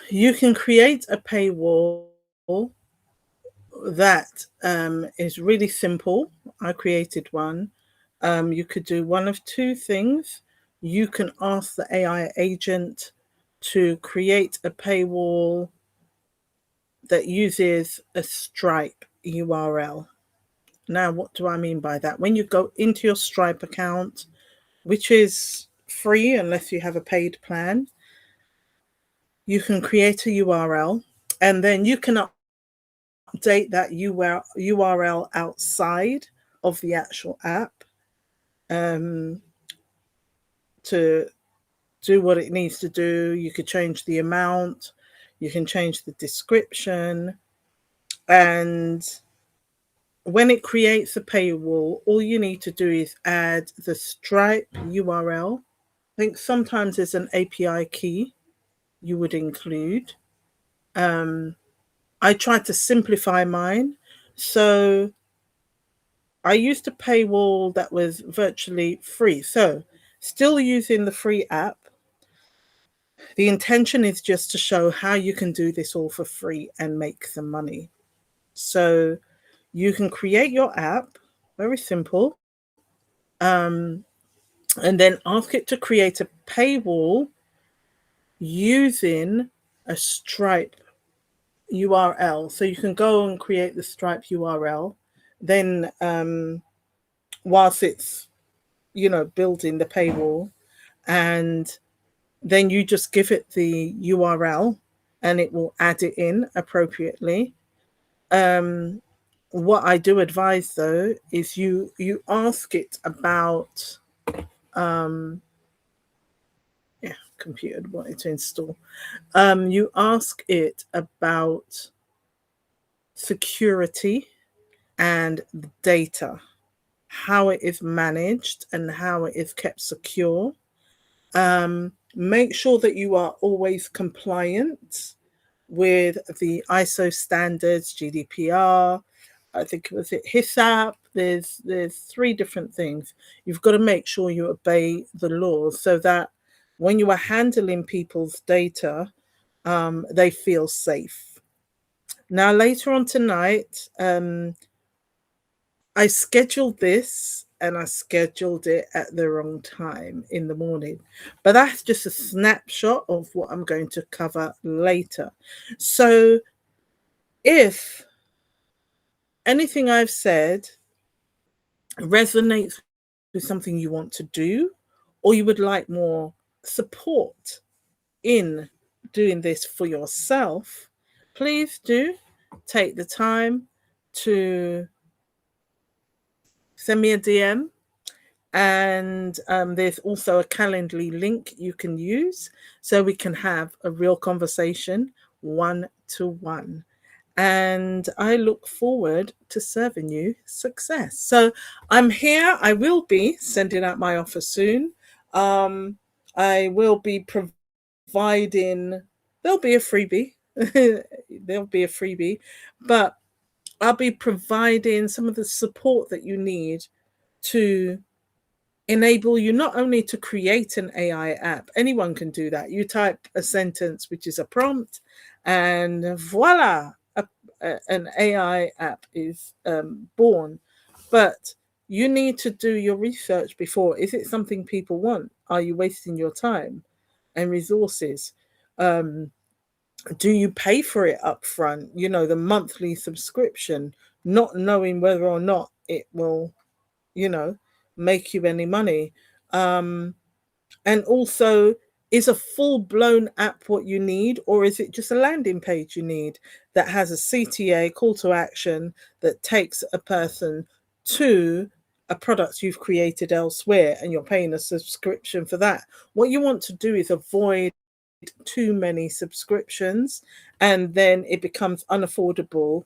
you can create a paywall that is really simple. I created one. You could do one of two things. You can ask the AI agent to create a paywall that uses a Stripe URL. Now, what do I mean by that? When you go into your Stripe account, which is free unless you have a paid plan, you can create a URL and then you can update that URL outside of the actual app um, to do what it needs to do. You could change the amount, you can change the description, and when it creates a paywall, all you need to do is add the Stripe URL. I think sometimes there's an API key you would include. Um, I tried to simplify mine. So I used a paywall that was virtually free. So still using the free app. The intention is just to show how you can do this all for free and make some money. So you can create your app, very simple, and then ask it to create a paywall using a Stripe URL. So you can go and create the Stripe URL. Then, whilst it's building the paywall, and then you just give it the URL, and it will add it in appropriately. Um, what I do advise though is you ask it about um, yeah, computer wanted to install. You ask it about security and data, how it is managed and how it is kept secure. Make sure that you are always compliant with the ISO standards, GDPR. I think it was HISAP. There's three different things. You've got to make sure you obey the laws so that when you are handling people's data, they feel safe. Now, later on tonight, I scheduled this and I scheduled it at the wrong time in the morning. But that's just a snapshot of what I'm going to cover later. So, if anything I've said resonates with something you want to do, or you would like more support in doing this for yourself, please do take the time to send me a DM. And there's also a Calendly link you can use so we can have a real conversation one to one. And I look forward to serving you success. So I'm here. I will be sending out my offer soon. I will be providing, there'll be a freebie. There'll be a freebie, but I'll be providing some of the support that you need to enable you not only to create an AI app, anyone can do that. You type a sentence, which is a prompt, and voila, an AI app is born. But you need to do your research before. Is it something people want? Are you wasting your time and resources? Do you pay for it up front? The monthly subscription, not knowing whether or not it will, you know, make you any money. Um, and also, is a full blown app what you need, or is it just a landing page you need that has a CTA, call to action, that takes a person to a product you've created elsewhere and you're paying a subscription for that? What you want to do is avoid too many subscriptions, and then it becomes unaffordable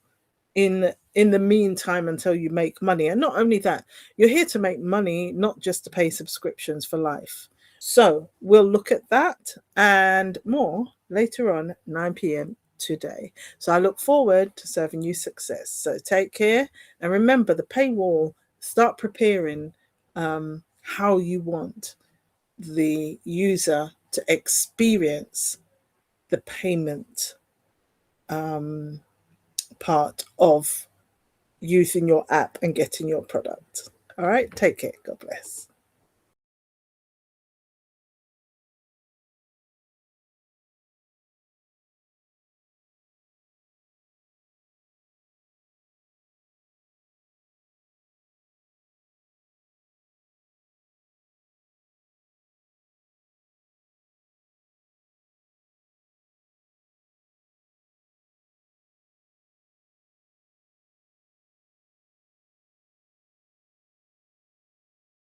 in the meantime until you make money. And not only that, you're here to make money, not just to pay subscriptions for life. So we'll look at that and more later on, 9 p.m. today. So I look forward to serving you success. So take care, and remember the paywall. Start preparing how you want the user to experience the payment part of using your app and getting your product. All right, take care. God bless.